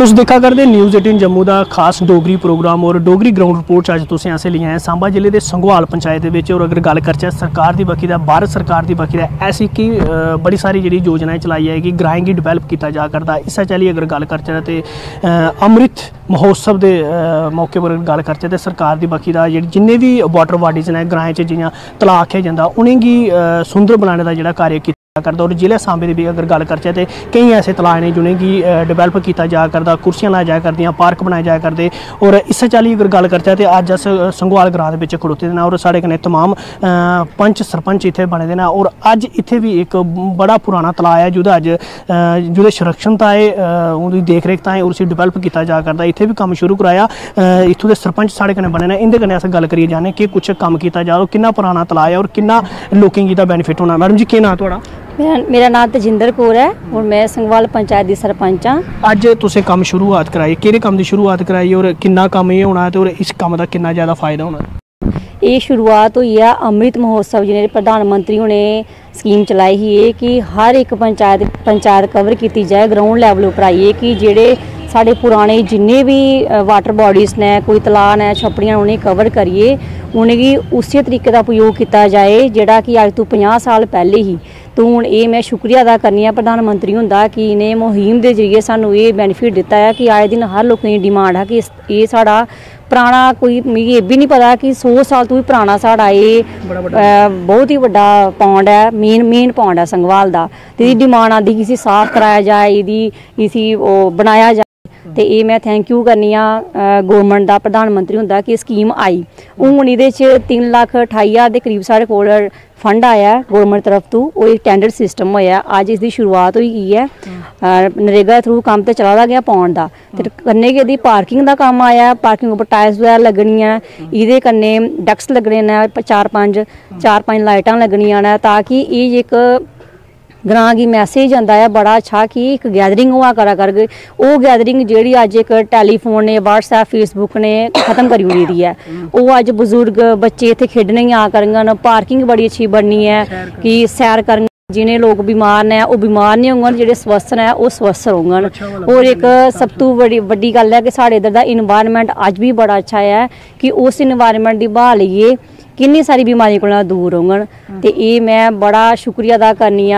तुस देखा करते न्यूज़ 18 जम्मू का खास डोगरी प्रोग्राम और डोगरी ग्राउंड रिपोर्ट अज तुसें असें लिया है सांबा जिले के संघवाल पंचायत के। और अगर गल करचै सरकार की बक्खी दा भारत सरकार की बक्खी दा ऐसी कि बड़ी सारी जी योजनाएं चलाई है कि ग्राएं की डिवेलप किया जा करता। इस चाली अगर गल करचै तो अमृत महोत्सव के मौके पर गल करचै तो सरकार की बक्खी दा जिन्ने भी वाटर बॉडीज़ ने ग्राएं च जियां तलाऽ आखेआ जंदा उनेंगी सुंदर बनाने का जिहड़ा कार्य किया करता। और जिले सांबे की भी अगर गल करचै तो कई ऐसे तलाऽ ने जिनेंगी डिवेलप किया जा करता, कुर्सियां लाई जाया करदियां, पार्क बनाए जाया करते। और इस चाली अगर गल करचै तो अज अस संघवाल ग्रां दे खड़ोते हैं और साढ़े कन्नै तमाम पंच सरपंच इत्थे बने दे न। और अज इत्थे भी एक बड़ा पुराना तलाऽ है जुदा अज जुदे संरक्षण ताएं उहदी देख रेख ताएं और उसी डिवेलप किया जा करता। इत्थे भी कम्म शुरू कराया, इत्थों दे सरपंच साढ़े कन्नै बने ने, इंदे कन्नै अस गल करियै जाने कि कुछ कम्म किया जा, किन्ना पुराना तलाऽ है और किन्ना लोकें गी दा बेनीफिट होना। मैडम जी केह् नाम तुहाड़ा? मेरा नाम तजिंदर कौर है और मैं संघवाल पंचायत की सरपंच हाँ। अज तुसें कम्म शुरुआत कराई, केह्ड़े कम्म की शुरुआत कराई और किन्ना कम्म एह् होना ते और इस कम्म दा किन्ना ज़्यादा फायदा होना? ये शुरुआत हुई है अमृत महोत्सव जिन्हें प्रधानमंत्री उन्हें स्कीम चलाई ही कि हर एक पंचायत कवर की जाए ग्राउंड लैवल उपर आइए कि जेड़े साढ़े पुराने जिन्ने भी वाटर बॉडीज़ ने, कोई तलाऽ ने, छपड़ियां उन्हें कवर करिए, उन्हेंगी उसी तरीके का उपयोग किया जाए जेड़ा कि अज तो 50 साल पहले ही। तो हुण ये मैं शुक्रिया अदा करनी है प्रधानमंत्री हुंदा कि इन्हें मुहिम के जरिए सानू ये बेनीफिट दिता है कि आए दिन हर लोगों की डिमांड है कि ये साड़ा पुराना कोई मिगी ये भी नहीं पता कि 100 साल तो भी पुराना साड़ा ये बहुत ही बड़ा पौंड है, मेन पौंड है संघवाल का। तो ये डिमांड आती कि इसी साफ कराया जाए, इसी बनाया जाए। तो ये मैं थैंक यू करनी गौरमेंट का प्रधानमंत्री हुंदा कि स्कीम आई। हूँ ये 3,28,000 के करीब साढ़े कोल फंड आया गौरमेंट तरफ तो, वो एक टेंडर सिस्टम होया, अज इसकी शुरुआत हुई गई है। नरेगा थ्रू काम तो चला गया पौंड का, तो कन्नै गै पार्किंग का काम आया, पार्किंग उपर टाइल्स वगैरह लगनियां, ये कन्नै डक्स लगने ने, 4-5 लाइटां लगनियां ने, ताकि ये एक ग्रां की मैसेज आता है बड़ा अच्छा कि एक गैदरिंग हुआ करा करगे। वो गैदरिंग जी अज एक टैलीफोन ने, व्हाट्सएप, फेसबुक ने खत्म करी ओड़ी दी है। वो अज बजुर्ग बच्चे इत्थे खेडने ही आ करन, पार्किंग बड़ी अच्छी बननी है कि सैर कर, जिन्हें लोग बीमार ने वो बीमार नहीं होंगे, जेडे स्वस्थ ने वो स्वस्थ होंगे। और एक सब तो बड़ी गल है कि साढ़े इधर का इन्वायरमेंट अज भी बड़ा अच्छा है कि उस इन्वायरमेंट की बहाल लेइए किन्नी सारी बीमारियों को दूर होंगन। तो ये मैं बड़ा शुक्रिया अदा करनी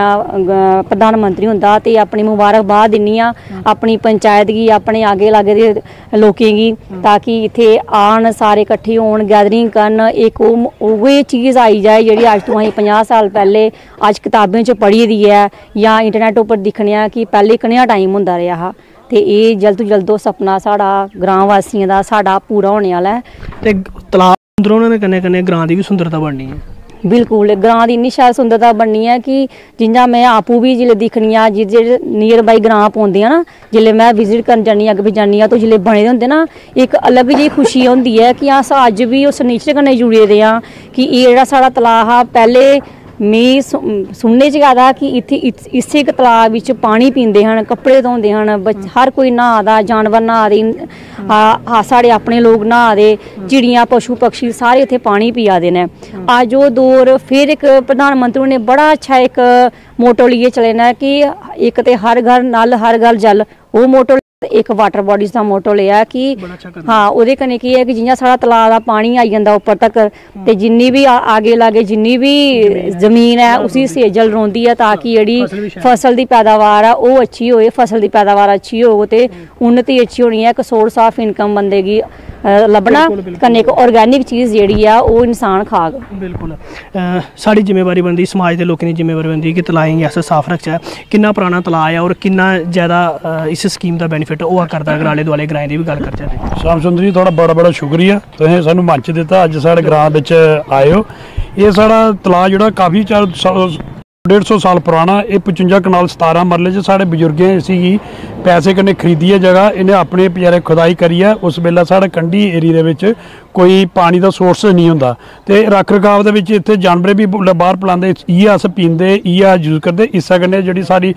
प्रधानमंत्री हुंदा ते अपनी मुबारकबाद दिन्नी अपनी पंचायत की, अपने आगे लागे दे लोकें गी, ताकि इत्थे आन सारे इकट्ठे होन, गैदरिंग करन, एक उ'ऐ चीज़ आई जाए जेह्ड़ी अज तो असीं 50 साल पहले अज किताबें च पढ़ी दी है या इंटरनेट उपर दिक्खने कि पहले कनेहा टाइम हुंदा रेहा हा। तो ये जल्द तो जल्द सपना साढ़ा ग्रां वासियों का साढ़ा पूरा होने वाला है। ते तलाऽ उन्होंने कन्नै ग्रां की भी सुंदरता बढ़नी है। बिल्कुल ग्रां की इन्नी शैल सुंदरता बननी है कि जिंजा मैं आपू भी जिले दिक्खनी जे नियर बाई ग्रां पौंदे ना, जिले मैं विजिट कर जानी अग्गे भी जानी तो जिले बने होंगे ना, एक अलग जी खुशी होंदी है कि अस अज भी उस नेचर कन्नै जुड़े दे हां कि ये जेह्ड़ा साढ़ा तलाऽ हा पहले में सुनने च गया कि इत्थे इसे एक तलाऽ विच पानी पींदे हन, कपड़े धोंदे हन, हर कोई नहा दा, जानवर नहा दे, साढ़े अपने लोग नहा दे, चिड़ियां पशु पक्षी सारे इत्थे पानी पिया दे ने। अज वो दौर फिर एक प्रधानमंत्री ने बड़ा अच्छा एक मोटो लिए चले ना कि एक ते हर घर नल हर घर जल, वो मोटो एक वाटर बॉडीज का मोटो लिया कि हाँ उहदे कन्नै की है कि जियां साढ़ा तलाऽ दा पानी आई जांदा उपर तक ते जिन्नी भी आगे लागे जिन्नी भी जमीन है उसी सेजल रौंदी है, ताकि जेह्ड़ी फसल की पैदावार है वो अच्छी होए, फसल की पैदावार अच्छी होग ते उन्नति अच्छी होनी है, एक सोर्स ऑफ इनकम बंदे की लभना, कन्नै एक ऑर्गेनिक चीज़ जेह्ड़ी है वो इंसान खाग। बिल्कुल साड़ी जिम्मेवारी बनती, समाज के लोगों की जिम्मेवारी बनती कि तलाएं गी अस साफ रखचै। किन्ना पुराना तलाऽ है और किन्ना ज़्यादा इस स्कीम का बेनीफिट होआ करदा अगर आले दुआले ग्राएं दी भी गल करचै ते? श्याम सुंदर जी थोड़ा बड़ा शुक्रिया, तुसें सानू मंच दिता, अज साढ़े ग्रां विच आए हो। ये साढ़ा तलाऽ जेह्ड़ा काफ़ी 150 साल पुराना, ये 55 कनाल 17 मरले च साढ़े बजुर्गें इसी पैसे कन्नै खरीदिए जगह इन्हें अपने बचारे खुदाई करिए, उस वेले साढ़े कंढी एरिया दे विच कोई पानी का सोर्स नहीं होंदा ते रख रखाव दे विच इत्थे जानवर भी बाहर पलांदे, इ'यै अस पींदे, इ'यै यूज करदे। इस्सै कन्नै जेह्ड़ी साढ़ी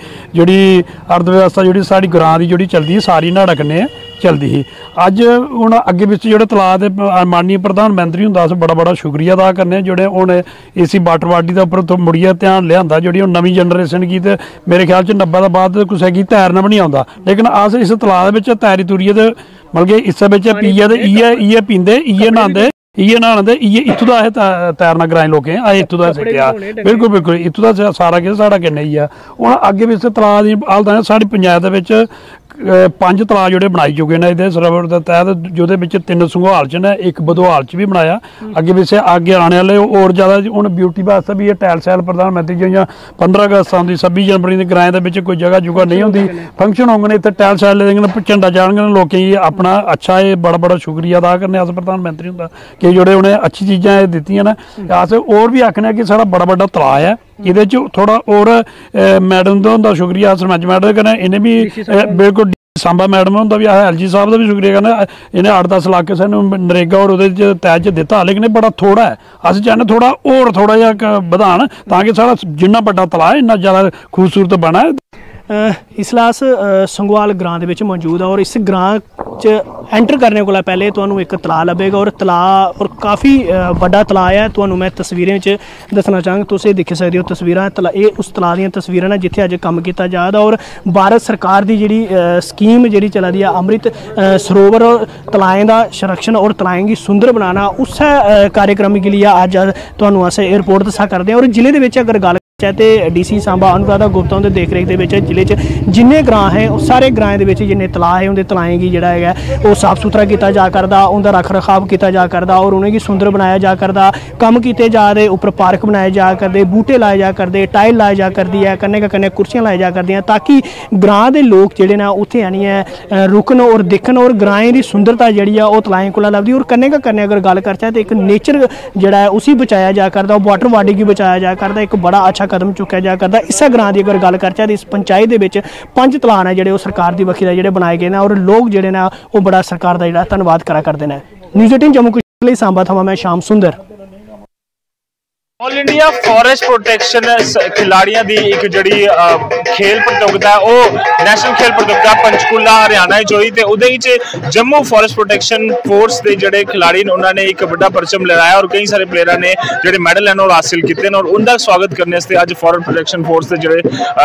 अर्थव्यवस्था जेह्ड़ी साढ़ी ग्रां दी जेह्ड़ी चलदी सारी न्हाड़े कन्नै चलती ही। अज हुण अगे पिछे जो तलाऽ दे माननीय प्रधानमंत्री हुंदा अस बड़ा बड़ा शुक्रिया अदा करने जेह्ड़े हुण इसी वाटर बाडी दे उप्पर मुड़ियै ध्यान लिआंदा जेह्ड़ी हुण नवीं जनरेशन गी ते मेरे ख्याल च 90 दे बाद कुसै गी तैरना भी नहीं आउंदा, लेकिन अस इस तलाऽ दे बिच तैरी तुरियै ते मतलब कि इस्सै बिच पीयै ते इ'यै पींदे इ'यै न्हांदे इ'यै न्हाने इ'यै इत्थूं दा असें तैरना ग्राईं लोकें असें इत्थूं दा सिक्खेआ। बिल्कुल बिल्कुल इत्थूं दा सारा किश साढ़ा कन्नै ही ऐ। हुण अग्गें पिच्छे तलाऽ दी हालत साढ़ी पंचायत दे बिच 5 तलाऽ जोड़े बनाई चुके हैं इहदे सरोवर के तहत, जोहदे विच 3 संघवाल च ने, 1 बधवाल च भी बनाया। अगे पिछे अगे आने वाले होर ज़्यादा हुण ब्यूटी वास्ते भी टैल शैल प्रधानमंत्री जियां 15 अगस्त आउंदी 26 जनवरी दी ग्राएं दे विच कोई जगह जुगह नहीं होंदी, फंक्शन होंगे इत्थे टैल शैल देंगे झंडा चाढ़न लोकें गी अपना। अच्छा है, बड़ा बड़ा शुक्रिया अदा करने अस प्रधानमंत्री हुंदा कि जोड़े उन्हें अच्छी चीज़ां दित्तियां ने। अस होर भी आखने कि साढ़ा बड़ा बड़ा तलाऽ है, इहदे च थोड़ा होर मैडम दा हुंदा शुक्रिया सरपंच मैडम कन्नै, इन्हें भी बिल्कुल सांबा मैडम हुंदा भी, एल जी साहब का भी शुक्रिया करना। इन्हें 8-10 लाख सानूं नरेगा और उहदे च तैह्त च दित्ता, लेकिन ये बड़ा थोड़ा है। अस चाहने थोड़ा होर थोड़ा जिहा बधान तां कि साढ़ा जिन्ना बड्डा तलाऽ है इन्ना ज़्यादा खूबसूरत बना है। इसलै अस संगवाल ग्रां दे विच मौजूद है और इस ग्रां च एंटर करने कोला पहले तुहानूं एक तलाऽ लभेगा और तलाऽ और काफ़ी बड़ा तलाऽ है। तुहानूं मैं तस्वीरें च दस्सना चाहांगा, तुस दिक्खी सकदे हो तस्वीरां, एह् उस तलाऽ दियां तस्वीरां ने जित्थे अज्ज कम्म कीता जा दा और भारत सरकार दी जिहड़ी स्कीम जिहड़ी चला दी है अमृत सरोवर और तलाएं दा संरक्षण और तलाएं गी सुंदर बनाना, उस्सै कार्यक्रम के लिए अज्ज तुहानूं अस एह रिपोर्ट दस्सा करदे हैं। और जिले दे विच अगर गल ते DC सांबा अनुराधा गुप्ता उनके देख रेख के जिले जिन्ने ग्रां हैं उस सारे ग्राएं के जिन्ने तलाऽ है उनके तलाएं की जोड़ा है वो साफ सुथरा किया जा करदा, उनका रख रखाव किया जा करदा और उन्हें सुंदर बनाया जा करदा। कम किए जा रहे, उपर पार्क बनाए जा करते, बूटे लाए जा करते, टाइल लाए जा करती है, कन्ने कन्ने कुर्सियां लाई जा करदियां ताकि ग्रां के लोग जेह्ड़े ना उत्थे आनिए रुकन और दिक्खन और ग्राएं की सुंदरता जी वो तलाएं कोला लभदी। और कन्ने कन्ने अगर गल करचै तो एक नेचर जोड़ा है उसी बचाया जा करदा, वाटर बॉडी की बचाया जा करदा, एक बड़ा अच्छा कदम चुक्या जा करदा। इस ग्रां की अगर गल करचै तो इस पंचायत दे विच 5 तलाऽ ने जेह्ड़े सरकार की बखी दा बनाए गए हैं और लोग जेह्ड़े ना वो बड़ा सरकार का धन्नवाद करा करते हैं। न्यूज़ 18 जम्मू कश्मीर सांबा थमां मैं श्याम सुंदर। ऑल इंडिया फॉरेस्ट प्रोटेक्शन खिलाड़ियों की एक जी खेल प्रतियोगिता है वो नैशनल खेल प्रतियोगिता पंचकूला हरियाणा हुई तो उहदे जम्मू फॉरेस्ट प्रोटेक्शन फोर्स के जोड़े खिलाड़ी ने उन्होंने एक बड़ा परचम लहराया और कई सारे प्लेयर ने जोड़े मैडल हैं वो हासिल किए और उनका स्वागत करने अज फॉरेस्ट प्रोटेक्शन फोर्स के जोड़े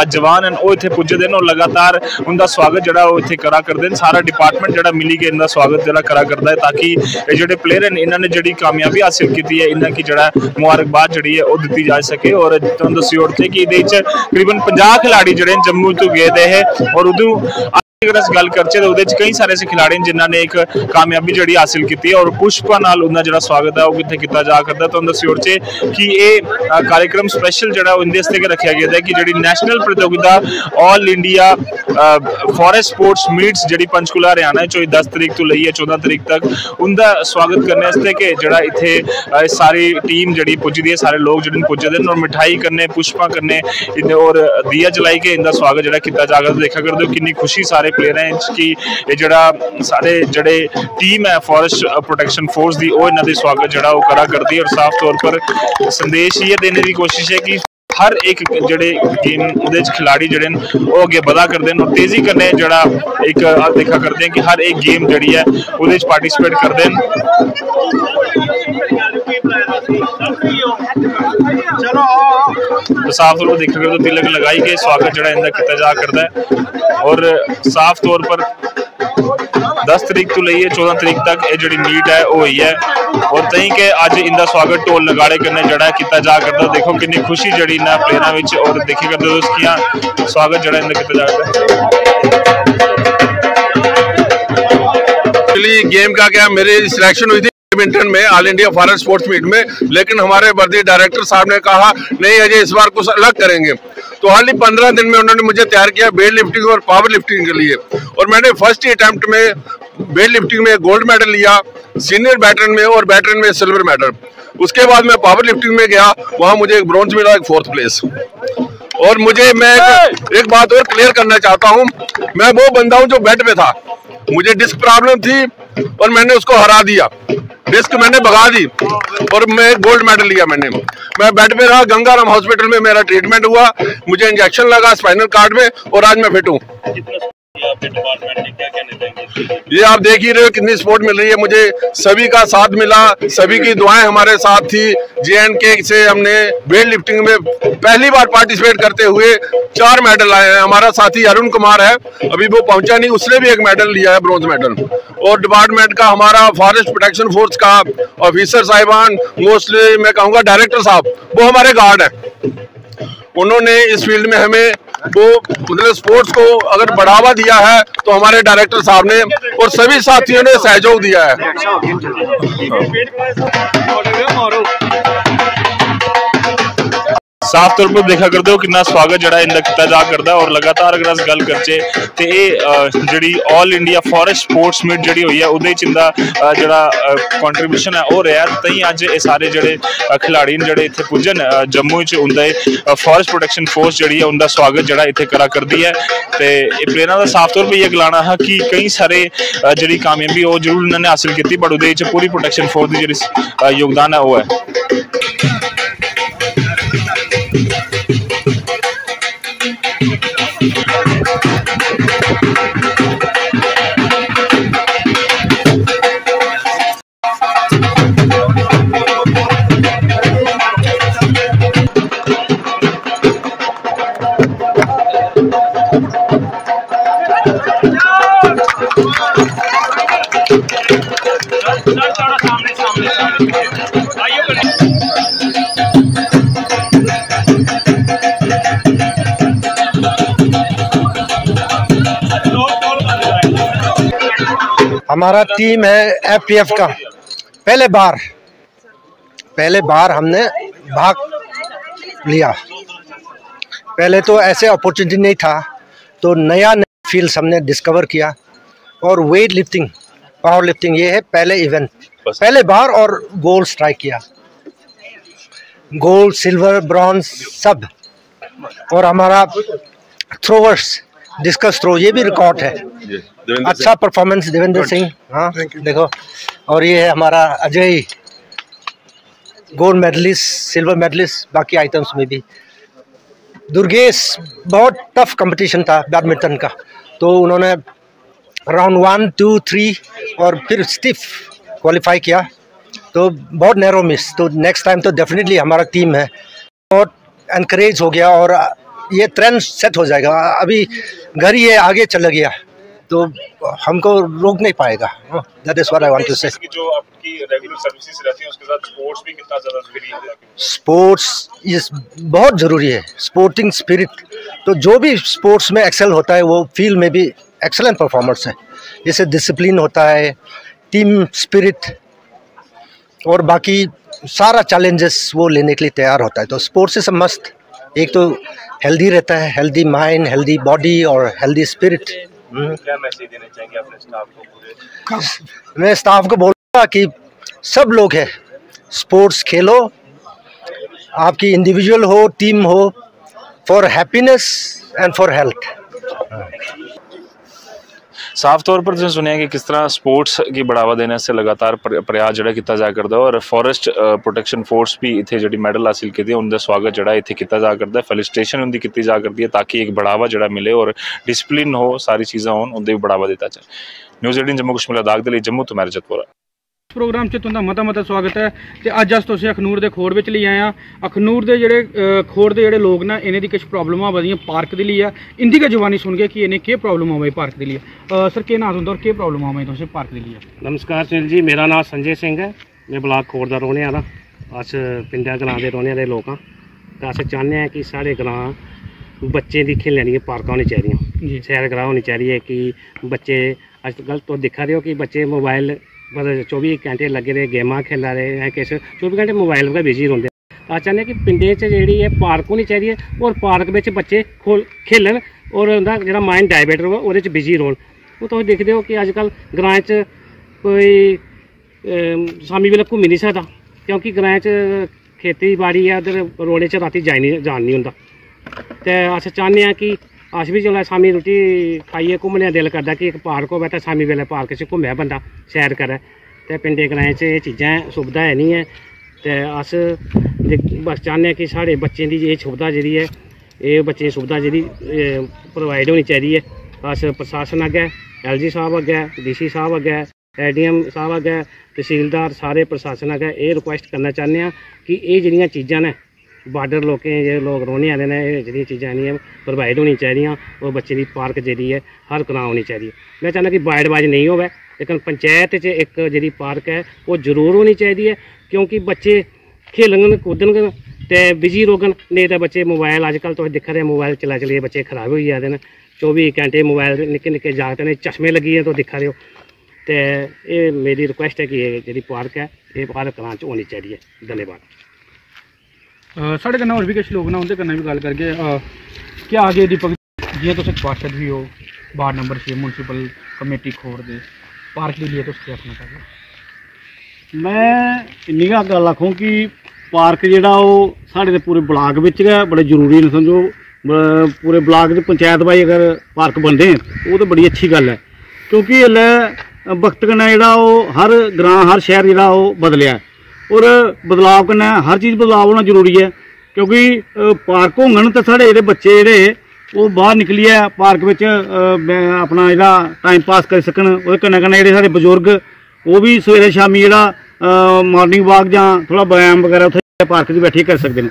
जवान हैं वो इतने पुजते हैं और लगातार उनका स्वागत जोड़ा वो इतने करा करते हैं। सारा डिपार्टमेंट जोड़ा मिली के इनका स्वागत जोड़ा करा करता है ताकि ये जोड़े प्लेयर हैं इन्होंने जी कामयाबी हासिल की है इन्होंने जोड़ा मुबारकबाद जी है दी जा सके। और तुम दसी ओढ़ते कि तकरीबन 50 खिलाड़ी जोड़े जम्मू तो गए हैं और उदू अगर अस गल करचे तो कई सारे ऐसे खिलाड़ी जिन्होंने एक कामयाबी जी हासिल की है और पुष्पा नाल उनका जो स्वागत है वो कितने किया जा करता। तुम दसी ओढ़चे कि ये कार्यक्रम स्पैशल जो इनके रखा गया है कि जी नैशनल प्रतियोगिता all India forest sports meets जी पंचकूला हरियाणा 10 तरीक तो लईए 14 तरीक तक उनका स्वागत करने कि जोड़ा इतने सारी टीम जी पुजदी है, सारे लोग जो पुजते हैं और मिठाई करने पुष्पा करने और दिया जलाई के इनका स्वागत जो किया जा करता। देखा करते हो कितनी खुशी सारे प्लेयर हैं कि ये जड़ा सारे जड़े टीम है फॉरेस्ट प्रोटेक्शन फोर्स दी वो इन्हों स्वागत जड़ा वो करा करती है और साफ तौर पर संदेश ये देने की कोशिश है कि हर एक जड़े गेम खिलाड़ी जड़े वो अगे बढ़ा करते हैं और तेजी करने जड़ा एक देखा करते हैं कि हर एक गेम जड़ी है वो पार्टिसिपेट करते हैं। तो साफ तौर पर देखा करते तिलक लगाई के स्वागत जड़ा इनका किया जा करता है और साफ तौर पर 10 तरीक तो लईए 14 तरीक तक ये जी मीट है वो हुई है और तई के अज इनका स्वागत ढोल नगाड़े करने जड़ा किया जा करता। देखो कितनी खुशी जड़ी इन प्लेयरों और देखे करते हो उसकी स्वागत जड़ा इनका किया जा गेम का क्या मेरी सिलेक्शन हुई थी बैडमिंटन में all India forest sports meet में, लेकिन हमारे वर्दी डायरेक्टर साहब ने कहा नहीं अजय इस बार कुछ अलग करेंगे तो हार्डली 15 दिन में उन्होंने मुझे तैयार किया वेट लिफ्टिंग और पावर लिफ्टिंग के लिए और मैंने फर्स्ट अटेम्प्ट में वेट लिफ्टिंग में गोल्ड मेडल लिया, सीनियर बैटरन में और बैटरन में सिल्वर मेडल। उसके बाद मैं पावर लिफ्टिंग में गया, वहां मुझे एक ब्रॉन्ज मिला, एक 4th प्लेस। और मुझे मैं एक बात और क्लियर करना चाहता हूँ, मैं वो बंदा हूँ जो बेड पे था, मुझे डिस्क प्रॉब्लम थी और मैंने उसको हरा दिया, डिस्क मैंने भगा दी और मैं गोल्ड मेडल लिया। मैं बेड पे रहा, गंगाराम हॉस्पिटल में मेरा ट्रीटमेंट हुआ, मुझे इंजेक्शन लगा स्पाइनल कार्ड में और आज मैं फिट हूँ। ये आप देख ही रहे हो कितनी सपोर्ट मिल रही है मुझे, सभी का साथ मिला, सभी की दुआएं हमारे साथ थी। JNK से हमने वेट लिफ्टिंग में पहली बार पार्टिसिपेट करते हुए 4 मेडल आए हैं। हमारा साथी अरुण कुमार है, अभी वो पहुंचा नहीं, उसने भी 1 मेडल लिया है, ब्रॉन्ज मेडल। और डिपार्टमेंट का हमारा फॉरेस्ट प्रोटेक्शन फोर्स का ऑफिसर साहिबान, मोस्टली मैं कहूँगा डायरेक्टर साहब, वो हमारे गार्ड हैं। उन्होंने इस फील्ड में हमें वो मतलब स्पोर्ट्स को अगर बढ़ावा दिया है तो हमारे डायरेक्टर साहब ने और सभी साथियों ने सहयोग दिया है। साफ तौर पर देखा करते हो कितना स्वागत जड़ा इनका किया जा करता है। और लगातार अगर अस गल करचे तो ये जी all India forest sports meet जी हुई है उदे इंदा जड़ा कंट्रीब्यूशन है वो रहा। तई अज ये सारे जड़े खिलाड़ी जड़े इतने पुजन जम्मू उनके फॉरेस्ट प्रोटेक्शन फोर्स जी है उनका स्वागत जड़ा इतने करा करती है। तो ये प्लेयरों का साफ तौर पर यह गलाना है कि कई सारे जी कामयाबी वो जरूर उन्होंने हासिल की बट उदे पूरी प्रोटेक्शन फोर्स की जी योगदान है वो है। हमारा टीम है FPF का। पहले बार हमने भाग लिया। पहले तो ऐसे अपॉर्चुनिटी नहीं था, तो नया फील्ड हमने डिस्कवर किया। और वेट लिफ्टिंग, पावर लिफ्टिंग, ये है पहले इवेंट, पहले बार। और गोल्ड स्ट्राइक किया, गोल्ड, सिल्वर, ब्रॉन्ज सब। और हमारा थ्रोवर्स, डिस्कस थ्रो, ये भी रिकॉर्ड है। अच्छा परफॉर्मेंस देवेंद्र सिंह, हाँ देखो। और ये है हमारा Ajay, gold medalist, silver medalist, बाकी आइटम्स में भी। दुर्गेश, बहुत टफ कंपटीशन था बैडमिंटन का, तो उन्होंने राउंड 1, 2, 3 और फिर स्टिफ क्वालिफाई किया, तो बहुत नैरो मिस। तो नेक्स्ट टाइम तो डेफिनेटली हमारा टीम है। बहुत एनकरेज हो गया और ये ट्रेंड सेट हो जाएगा। अभी घर ही आगे चला गया तो हमको रोक नहीं पाएगा। That is what I want to say. जो आपकी रेगुलर सर्विसेज रहती हैं उसके साथ स्पोर्ट्स भी कितना ज़्यादा ज़रूरी है? स्पोर्ट्स इस बहुत ज़रूरी है, स्पोर्टिंग स्पिरिट। तो जो भी स्पोर्ट्स में एक्सेल होता है वो फील्ड में भी एक्सेलेंट परफॉर्मर्स है। जैसे डिसिप्लिन होता है, टीम स्पिरिट और बाकी सारा चैलेंजेस वो लेने के लिए तैयार होता है। तो स्पोर्ट्स इज अ मस्ट। एक तो हेल्दी रहता है, हेल्दी माइंड, हेल्दी बॉडी और हेल्दी स्पिरिट। क्या मैसेज देना चाहेंगे अपने स्टाफ को पूरे? मैं स्टाफ को बोलूँगा कि सब लोग हैं, स्पोर्ट्स खेलो, आपकी इंडिविजुअल हो, टीम हो, for happiness and for health. साफ तौर पर सुनिया कि किस तरह स्पोर्ट्स की बढ़ावा देने से लगातार प्रयास जड़ा किया जा करता है और फॉरेस्ट प्रोटेक्शन फोर्स भी इतने जी मेडल हासिल किए उनका स्वागत जड़ा इतने किया जा करता है, फेलिसिटेशन उनकी की जा करती है ताकि एक बढ़ावा जड़ा मिले और डिसिप्लिन हो, सारी चीज़ें हो, उनके भी बढ़ावा दिता जाए। न्यूज़ 18 जम्मू कश्मीर लद्दाख के लिए जम्मू तो मैर जतपुरा। प्रोग्राम च तुंदा मता स्वागत है। तो अज अस तुसें अखनूर के खोड़ में ले आए हैं। अखनूर के जोड़े खोड़ के जोड़े लोग ना इन्हें कुछ प्रॉब्लम आदियाँ पार्क के लिए, इनकी गै जवानी सुन गए कि इन्हें क्या प्रॉब्लम आवे पार्क के लिए। सर क्या नाम होंगे और क्या प्रॉब्लम आवे तुसें पार्क के लिए? नमस्कार सुनील जी, मेरा नाम संजय सिंह है, मैं ब्लाक खोड़ का रौहने आह्ला। अस पिंडा ग्रां के रौहने आह्ले लोग हाँ। तो अस चाहते हैं कि साढ़े ग्रां बच्चें दी खेलने दी पार्क होनी चाहिए, सैरगाह होनी चाहिए कि बच्चे अजकल तो दिखा रहे हो कि बच्चे मोबाइल पर 24 घंटे लगे रहे, गेमां खेला रहे हैं, किस 24 घंटे मोबाइल पर बिजी रौंदे। अस चाहते कि पिंडें च जेह्ड़ी है पार्क होनी चाहिए और पार्क में बच्चे खेलन और उनका जो माइंड डाइवर्ट रवै, ओह्दे च बिजी रौहन। वो तुस दिखदे हो कि अजकल ग्रां च कोई शामी बेल्लै घूमी नहीं सकदा क्योंकि ग्रां च खेती बाड़ी है, उधर रोड़े च रातीं जान नहीं होंदा। ते अस चाहते हैं कि अस भी जो शामी रुट्टी खाइए घूमने का दिल करता कि एक पार्क हो तो शामी बेल्लै पार्क च घूमै बंदा, सैर करे। तो पिंडे ग्राएं च एह् चीज़ां सुविधा है नहीं है। तो अस बस चाहते हैं कि साढ़े बच्चें की ये सुविधा जी है, ये बच्चें की सुविधा जी प्रोवाइड होनी चाहिए है। अस प्रशासन अग्गै LG साहब अग्गै, DC साहब अग्गै, ADM साहब अग्गै, तहसीलदार सारे प्रशासन अग्गै ये रिक्वेस्ट करना चाहते हैं कि ये जिहड़ियां चीज़ां ने बार्डर लोकें जे लोग रौहने आह्ले ने एह् जेह्ड़ियां चीज़ां इन्नियां प्रोवाइड होनी चाहिदियां और बच्चे दी पार्क जेह्ड़ी है हर ग्रां होनी चाहिदी। मैं चाहना कि बाइडबाज नहीं होवे, लेकिन पंचायत च एक जेह्ड़ी पार्क है वो जरूर होनी चाहिदी है, क्योंकि बच्चे खेलन कूदन ते बिजी रोगन, नहीं तो बच्चे मोबाइल अजकल तुस दिक्खा दे मोबाइल चला चलिए बच्चे खराब हो जाते हैं। 24 घंटे मोबाइल निक्के निक्के जागत ने चश्मे लगी हैं तो दिक्खा दे हो। तो ये मेरी रिक्वेस्ट है कि ये जी पार्क है ये हर ग्रां च होनी चाहिए। धन्यवाद। साढ़े कन्नै होर भी किश लोग ना उंदे कन्नै भी गल करगे। क्या आगे दीपक जियां तुस पार्षद भी हो वार्ड नंबर 6 म्यूनसिपल कमेटी खोड़ दे पार्क के लिए तुस क्या आखना चाहते? मैं इन्नी गल आखूँ कि पार्क जेह्ड़ा ओह् साढ़े पूरे ब्लाक बिच गै बड़े जरूरी न। समझो पूरे ब्लाक च पंचायत बाई अगर पार्क बनदे वो तो बड़ी अच्छी गल है, क्योंकि इसलै वक्त कन्नै जेह्ड़ा ओह् हर ग्रां हर शहर जेह्ड़ा ओह् बदलेआ और बदलाव कन्नै हर चीज़ बदलाव होना जरूरी है। क्योंकि पार्क होङन तो साढ़े जेह्ड़े बच्चे जेह्ड़े ओह् बाहर निकलियै पार्क बिच अपना जेह्ड़ा टाइम पास करी सकन। ओह्दे कन्नै कन्नै जेह्ड़े साढ़े बजुर्ग वो भी सवेरे शामी जेह्ड़ा मॉर्निंग वॉक जां थोड़ा व्यायाम वगैरह उत्थे पार्क च बैठियै करी सकदे न।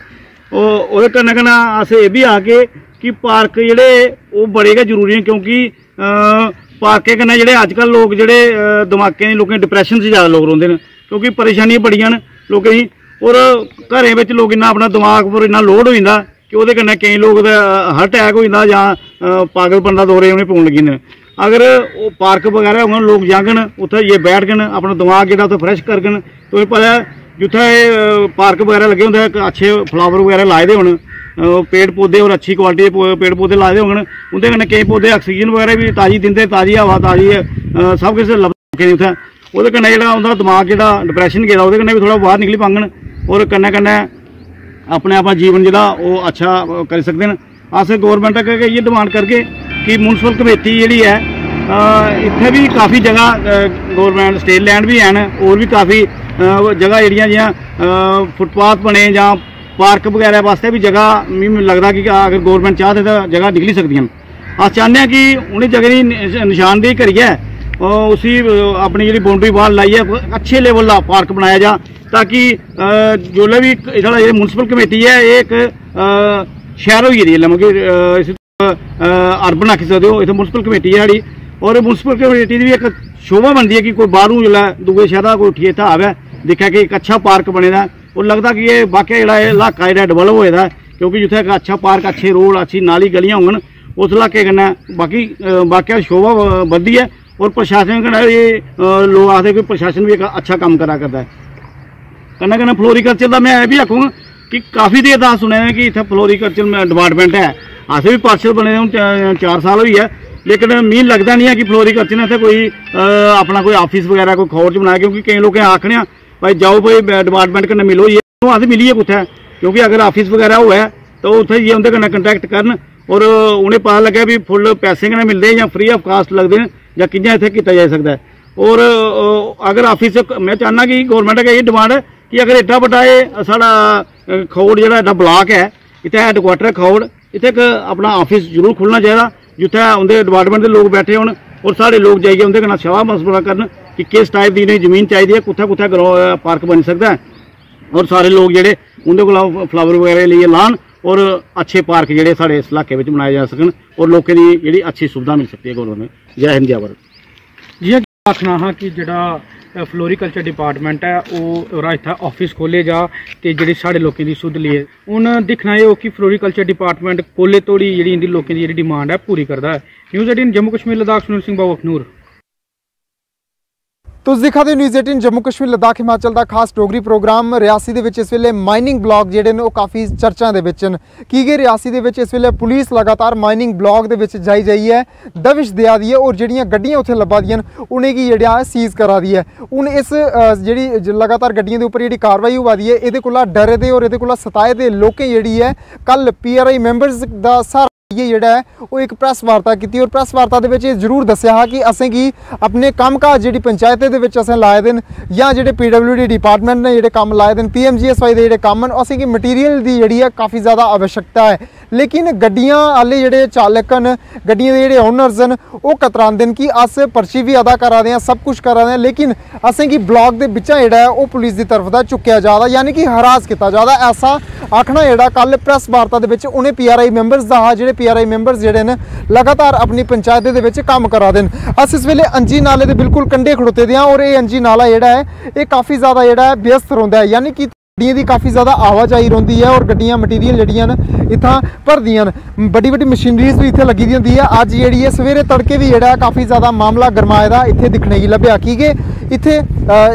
ओह्दे कन्नै कन्नै अस एह् बी आखे कि पार्क जेह्ड़े ओह् बड़े गै जरूरी न, क्योंकि पार्कें कन्नै जेह्ड़े अजकल लोग जेह्ड़े दमाकें दी लोकें डिप्रैशन च ज़्यादा लोग रौंह्दे न, क्योंकि परेशानियां बड़ियां न लोकें गी और घरें बिच लोग इन्ना अपना दमाग पर इन्ना लोड हो जांदा कि ओह्दे कन्नै केईं लोग हार्ट अटैक हो जांदा जां पागलपन दा दौरे उ'नें पौन लगी जंदे न। अगर वो पार्क वगैरह होङन लोग जाङन उत्थै जाइयै बैठगन अपना दमाग जेह्ड़ा उत्थै फ्रैश करगन। तुसें पता है जित्थै पार्क वगैरह लगे होंदे अच्छे फ्लावर वगैरह लाए दे होन पेड़ पौधे और अच्छी क्वालिटी दे पेड़ पौधे लाए दे होङन उं'दे कन्नै केईं पौधे ऑक्सीजन वगैरह भी ताज़ी दिंदे, ताज़ी हवा ताज़ी सब किश लभदे उत्थै। ओह्दे कन्नै जेह्ड़ा उं'दा दमाग जेह्ड़ा डिप्रैशन गेदा ओह्दे कन्नै भी थोड़ा बाहर निकली पाङन और कन्नै कन्नै अपने अपना जीवन जेह्ड़ा ओह् अच्छा करी सकदे न। अस गौरमेंट अग्गें इ'यै डिमांड करगे कि म्यूनसिपल कमेटी जेह्ड़ी है इत्थै भी काफ़ी जगह गौरमेंट स्टेट लैंड भी हैन और भी काफ़ी जगह जेह्ड़ियां जि'यां फुटपाथ बने जां पार्क वगैरह वास्ते भी जगह मिगी लगदा कि अगर गौरमेंट चाहे तो जगह निकली सकदियां न। अस चाहते हैं कि उ'नें जगह दी निशानदेही करियै उसी अपनी जेह्ड़ी बाउंड्री वाल लाइयै अच्छे लेवल दा पार्क बनाया जा, ताकि जोल्लै भी साढ़ा जेह्ड़ी म्यूनसिपल कमेटी है ये एक शैह्र होई गेदी है, मतलब इसी अर्बन आखी सकदे हो। इत्थै म्यूनसिपल कमेटी है साढ़ी और म्यूनसिपल कमेटी दी भी एक शोभा बनदी है कि कोई बाहरों जेल्लै दूए शैह्रा कोई उठियै इत्थै आवै दिक्खै कि एक अच्छा पार्क बने दा और लगदा कि ये वाकई जेह्ड़ा इलाका जेह्ड़ा डेवलप होए दा, क्योंकि जित्थै एक अच्छा पार्क अच्छे रोड अच्छी नाली गलियां होङन उस इलाके कन्नै बाकी वाकई शोभा बधदी है। और प्रशासन कन्नै लोग आखदे कि प्रशासन भी एक अच्छा कम्म करा करदा है। कन्नै कन्नै फ्लोरीकल्चर दा मैं बी आखूंगा कि काफ़ी देर दा सुने कि इत्थै फ्लोरीकल्चर डिपार्टमेंट है, अस भी पार्षद बने हूँ 4 साल होई है, लेकिन मिगी लगता नहीं है कि फ्लोरीकल्चर ने इत्थै कोई अपना कोई ऑफिस वगैरह कोई खोज बनाया। क्योंकि केईं लोग आखने भाई जाओ भाई डिपार्टमेंट कन्नै मिलो, ये अस मिलिए कुत्थै, क्योंकि अगर ऑफिस वगैरह होऐ तो उत्थै जाइयै उं'दे कन्नै कंटैक्ट करन और उ'नें पता लग्गै भी फुल पैसे कन्नै मिलदे जां फ्री ऑफ कास्ट लगदे न जां कि'यां इत्थै कीता जाई सकदा है। और अगर ऑफिस मैं चाहना कि गौरमेंट अग्गें एह् डिमांड है कि अगर एड्डा बड्डा एह् साढ़ा खौड़ जेह्ड़ा एड्डा ब्लाक है इत्थै हैडक्वार्टर है खौड़, इत्थै इक अपना ऑफिस जरूर खुल्लना चाहिदा जित्थै उं'दे डिपार्टमेंट दे लोग बैठे होन और साढ़े लोग जाइयै उं'दे कन्नै सलाह मशवरा करन कि किस टाइप दी इ'नें जमीन चाहिदी है, कुत्थै कुत्थै पार्क बनी सकदा है और सारे लोग जेह्ड़े उं'दे कोला फ्लावर वगैरह लेइयै लान और अच्छे पार्क जेह्ड़े साढ़े इस इलाके बिच बनाए जा सकन और लोकें दी जेह्ड़ी अच्छी सुविधा मिल सकती है गौरमेंट। जय हिंद जय भारत। जि'यां आखना हा कि जेह्ड़ा फ्लोरीकल्चर डिपार्टमेंट है ओह् इत्थै ऑफिस खोले जा ते जेह्ड़ी साढ़े लोकें दी सुध लिए हून दिक्खना एह् हो कि फ्लोरीकल्चर डिपार्टमेंट कोले तोड़ी जेह्ड़ी इंदी लोकें दी जेह्ड़ी डिमांड है पूरी करदा है। न्यूज़ 18 जम्मू कश्मीर लद्दाख सुनील सिंह बाबू अखनूर। तुस दिक्खा दे न्यूज़ 18 जम्मू कश्मीर लद्दाख हिमाचल का खास डोगरी प्रोग्राम। रियासी दे विच इस वेले माइनिंग ब्लॉक जेहड़े ने काफ़ी चर्चा दे विच न कि रियासी दे विच इस वेले पुलिस लगातार माइनिंग ब्लॉक दे विच जाई जाइयै दबिश देआ दी है और जेहड़ियां गड्डियां उत्थे लब्भा दियां न उनेंगी जेहड़ा सीज करा दी है। हून इस जेहड़ी लगातार गड्डियां दे उपर जेहड़ी कार्रवाई होआ दी है एहदे कोला डरे दे और एहदे कोला सताए दे लोकें जेहड़ी है कल PRI मैंबर्स दा सारा ये जेहड़ा है वो एक प्रेस वार्ता की और प्रेस वार्ता दे विच जरूर दस्सिया हा कि असें गी अपने कम काज जेहड़ी पंचायतें दे विच असें लाए दे न या जेहड़े PWD डिपार्टमेंट ने जेहड़े कम्म लाए दे न PMGSY दे जेहड़े कम्म न असें गी मटीरियल दी जेहड़ी है काफ़ी ज़्यादा आवश्यकता है, लेकिन गड्डियां आह्ले जेह्ड़े चालक न, गड्डियां दे जेह्ड़े ओनर्स न, ओह् कतरांदे न कि अस पर्ची भी अदा करा दे आं, सब कुछ करा दे आं, लेकिन असेंगी ब्लॉक दे बिच्चा जेह्ड़ा है ओह् पुलिस दी तरफ दा चुक्केआ जा दा, यानी कि हरास कीता जा दा। ऐसा आखना जेह्ड़ा कल प्रैस वार्ता दे विच उ'नें PRI मैंबर्स दा हा, जेह्ड़े PRI मैंबर्स जेह्ड़े न लगातार अपनी पंचायतें दे विच कम्म करा दे न। अस इस वेले अंजी नाले दे बिल्कुल कंढे खड़ोते दे आं और ये अंजी नाला जेह्ड़ा है ये काफ़ी ज़्यादा जेह्ड़ा है व्यस्त रौंह्दा है, यानी कि गड्डियां दी काफ़ी ज़्यादा आवाजाही रौंह्दी है और गड्डियां मटीरियल जेह्ड़ियां न इत्थां भरदियां न। बड्डी बड्डी मशीनरीज भी इत्थे लगी दी होंदी है। अज्ज जेह्ड़ी है सवेरे तड़के भी जेह्ड़ा काफ़ी ज़्यादा मामला गरमाए दा इत्थे दिक्खने गी लब्भेआ कि इत्थे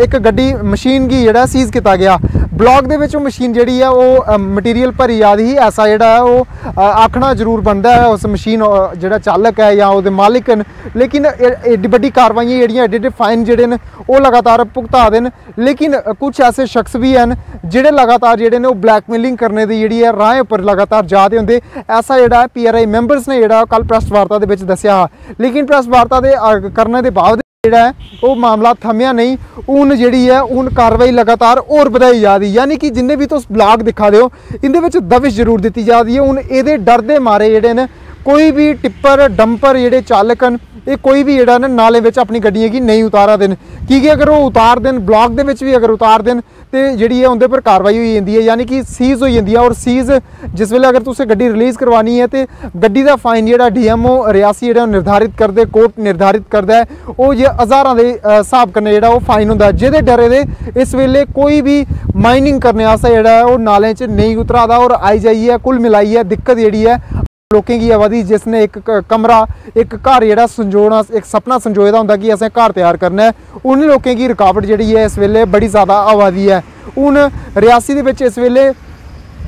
एक गड्डी मशीन गी जेह्ड़ा सीज़ कीता गया। ब्लॉक दे विच मशीन जेह्ड़ी है वो मटीरियल भरी जा दी ही, ऐसा जेह्ड़ा है वो आखना जरूर बनदा है उस मशीन जेह्ड़ा चालक है या ओह्दे मालिक न, लेकिन एड्डी बड्डी कार्रवाइयां जेह्ड़ियां एड्डे फाइन जेह्ड़े न ओह् लगातार भुगता दे न। लेकिन कुछ ऐसे शख्स भी हैन जेह्ड़े लगातार जेह्ड़े ने ओह् ब्लैकमेलिंग करने दी जेह्ड़ी है राहें उप्पर लगातार जा दे होंदे। ऐसा जेह्ड़ा है PRI मैंबर्स ने जेह्ड़ा कल प्रैस वार्ता दे विच दस्सेआ हा, लेकिन प्रैस वार्ता दे करने दे बावजूद जेह्ड़ा है वो मामला थम्मेआ नहीं। हून जेह्ड़ी है हून कार्रवाई लगातार होर बधाई जा दी, यानी कि जिन्ने भी तुस ब्लॉग दिक्खा दे हो इंदे विच दबिश जरूर दित्ती जा दी है। हून एह्दे डर दे मारे जेह्ड़े न कोई भी टिप्पर डंपर जेह्ड़े चालक न ये कोई भी जेह्ड़ा न नाले विच अपनी गड्डियां गी नहीं उतारा दे न, कि अगर वो उतार देन ब्लॉक दे विच भी अगर उतार देन ते जेह्ड़ी है उंदे पर कार्रवाई होई जंदी है, यानी कि सीज़ होई जंदी है। और सीज़ जिस वेले अगर तुसें गड्डी रिलीज़ करवानी है तो गड्डी दा फाइन जेह्ड़ा DMO रियासी जेह्ड़ा निर्धारित करदे, कोर्ट निर्धारित करदा है, ओह् जे हज़ारां दे स्हाब कन्नै जेह्ड़ा ओह् फाइन होंदा, जेह्दे डरे दे इस वेले कोई भी माइनिंग करने आस्तै जेह्ड़ा है ओह् नालें च नेईं उतरा दा। और आई जाइयै कुल मिलाइयै दिक्कत जेह्ड़ी है लोकें गी आवा दी, जिसने एक कमरा एक घर जेह्ड़ा संजोना, एक सपना संजोए दा होंदा कि असें घर तैयार करना है, उन लोकें गी रुकावट जेह्ड़ी है इस वेले बड़ी ज़्यादा आवा दी है। हून रियासी दे विच इस वेले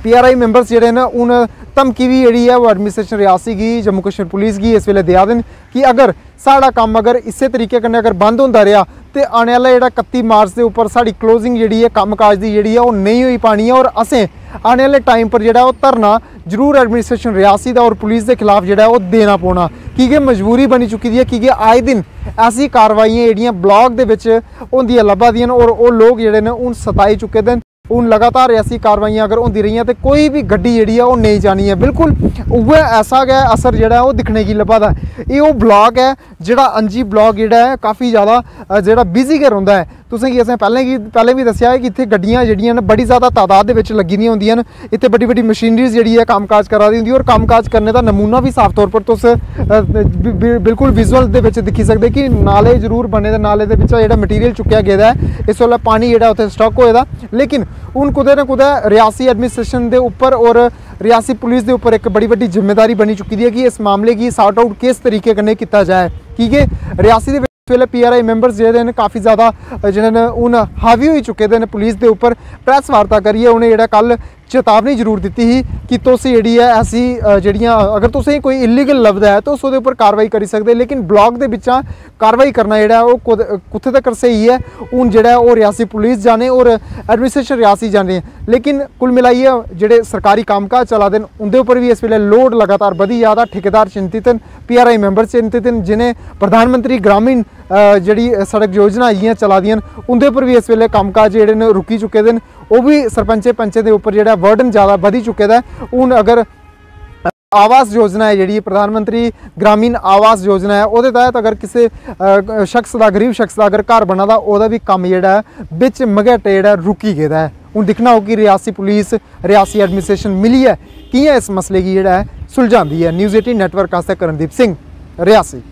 PRI मैंबर्स जेह्ड़े न हून धमकी भी जेह्ड़ी है वो एडमिनिस्ट्रेशन रियासी गी, जम्मू कश्मीर पुलिस गी इस वेले देआ दे न कि अगर साढ़ा कम्म अगर इस्सै तरीके कन्नै अगर बंद होंदा रेहा ते आने आह्ला जेह्ड़ा 31 मार्च दे उप्पर साढ़ी क्लोजिंग जेह्ड़ी है कम्म काज दी जेह्ड़ी है ओह् नेईं होई पानी है। और असें आने आह्ले टाइम पर जेह्ड़ा ओह् धरना जरूर एडमिनिस्ट्रेशन रियासी दा और पुलिस दे खिलाफ जेह्ड़ा है ओह् देना पौना, कि मजबूरी बनी चुकी दी है, कि आए दिन ऐसी कार्रवाइयां जेह्ड़ियां ब्लॉक दे विच होंदियां लब्भा दियां न और ओह् लोग जेह्ड़े न हून सताई चुके दे न। हून लगातार ऐसी कार्रवाइयां अगर होंदी रहियां तो कोई भी गड्डी जेह्ड़ी है ओह् नेईं जानी है। बिल्कुल उ'ऐ ऐसा गै असर जेह्ड़ा है ओह् दिक्खने गी लब्भा दा है। एह् ओह् ब्लॉक है जेह्ड़ा अंजी ब्लॉक जेह्ड़ा है काफ़ी ज़्यादा जेह्ड़ा बिजी गै रौंह्दा है। तुसें गी असें पैह्लें भी दस्सेआ है कि इत्थे गड्डियां जेह्ड़ियां न बड़ी ज़्यादा तादाद दे विच लग्गी दियां होंदियां न, इत्थे बड्डी बड्डी मशीनरीज जेह्ड़ी है कम्मकाज करा दी होंदी और कम्मकाज करने दा नमूना भी साफ तौर पर तुस बिल्कुल विजुअल दे विच दिक्खी सकदे कि नाले जरूर बने दे, नाले दे बिच्चा जेह्ड़ा मटीरियल चुक्केआ गेदा है, इस वेल्लै पानी जेह्ड़ा उत्थे स्टॉक होए दा। लेकिन हून कुदै ना कुदै रियासी एडमिनिस्ट्रेशन दे उप्पर और रियासी पुलिस दे उप्पर एक बड़ी बड्डी जिम्मेदारी बनी चुकी दी है कि इस मामले गी सॉर्ट आउट किस तरीके कन्नै कीता जाए, कि रियासी दे वेले PRI मैंबर्स जेह्ड़े न काफ़ी ज़्यादा जेह्ड़े न हून हावी होई चुके दे न पुलिस दे उप्पर। प्रैस वार्ता करियै उ'नें जेह्ड़ा कल चेतावनी जरूर दित्ती ही कि तुस जेह्ड़ी है ऐसी जेह्ड़ियां अगर तुसें कोई इलीगल लभदा है तुस ओह्दे उप्पर कार्रवाई करी सकदे, लेकिन ब्लॉक दे बिच्चा कार्रवाई करना जेह्ड़ा ओह् कुत्थे तक्कर स्हेई है हून जेह्ड़ा ओह् रियासी पुलिस जाने और एडमिनिस्ट्रेशन रियासी जाने। लेकिन कुल मिलाइयै जेह्ड़े सरकारी कम्मकाज चला दे न उंदे उप्पर भी इस वेले लोड लगातार बधी जा दा। ठेकेदार चिंतित न, PRI मैंबर चिंतित न, जिनें प्रधानमंत्री ग्रामीण जेह्ड़ी सड़क योजना जियां चला दियां न उंदे उप्पर भी इस वेले कम्मकाज जेह्ड़े न रुकी चुके दे न। ओह् भी सरपंचें पंचें दे उप्पर जेह्ड़ा बर्डन ज़्यादा बधी चुके दा है। हून अगर आवास योजना है जेह्ड़ी प्रधानमंत्री ग्रामीण आवास योजना है ओह्दे तैह्त अगर किसी शख्स दा गरीब शख्स दा अगर घर बना दा ओह्दा भी कम्म जेह्ड़ा है बिच मगेटे जेह्ड़ा रुकी गेदा है। हून दिक्खना हो कि रियासी पुलिस रियासी एडमिनिस्ट्रेशन मिलियै कि'यां इस मसले गी जेह्ड़ा है सुलझांदी है। न्यूज़ 18 नेटवर्क आस्तै करणदीप सिंह, रियासी।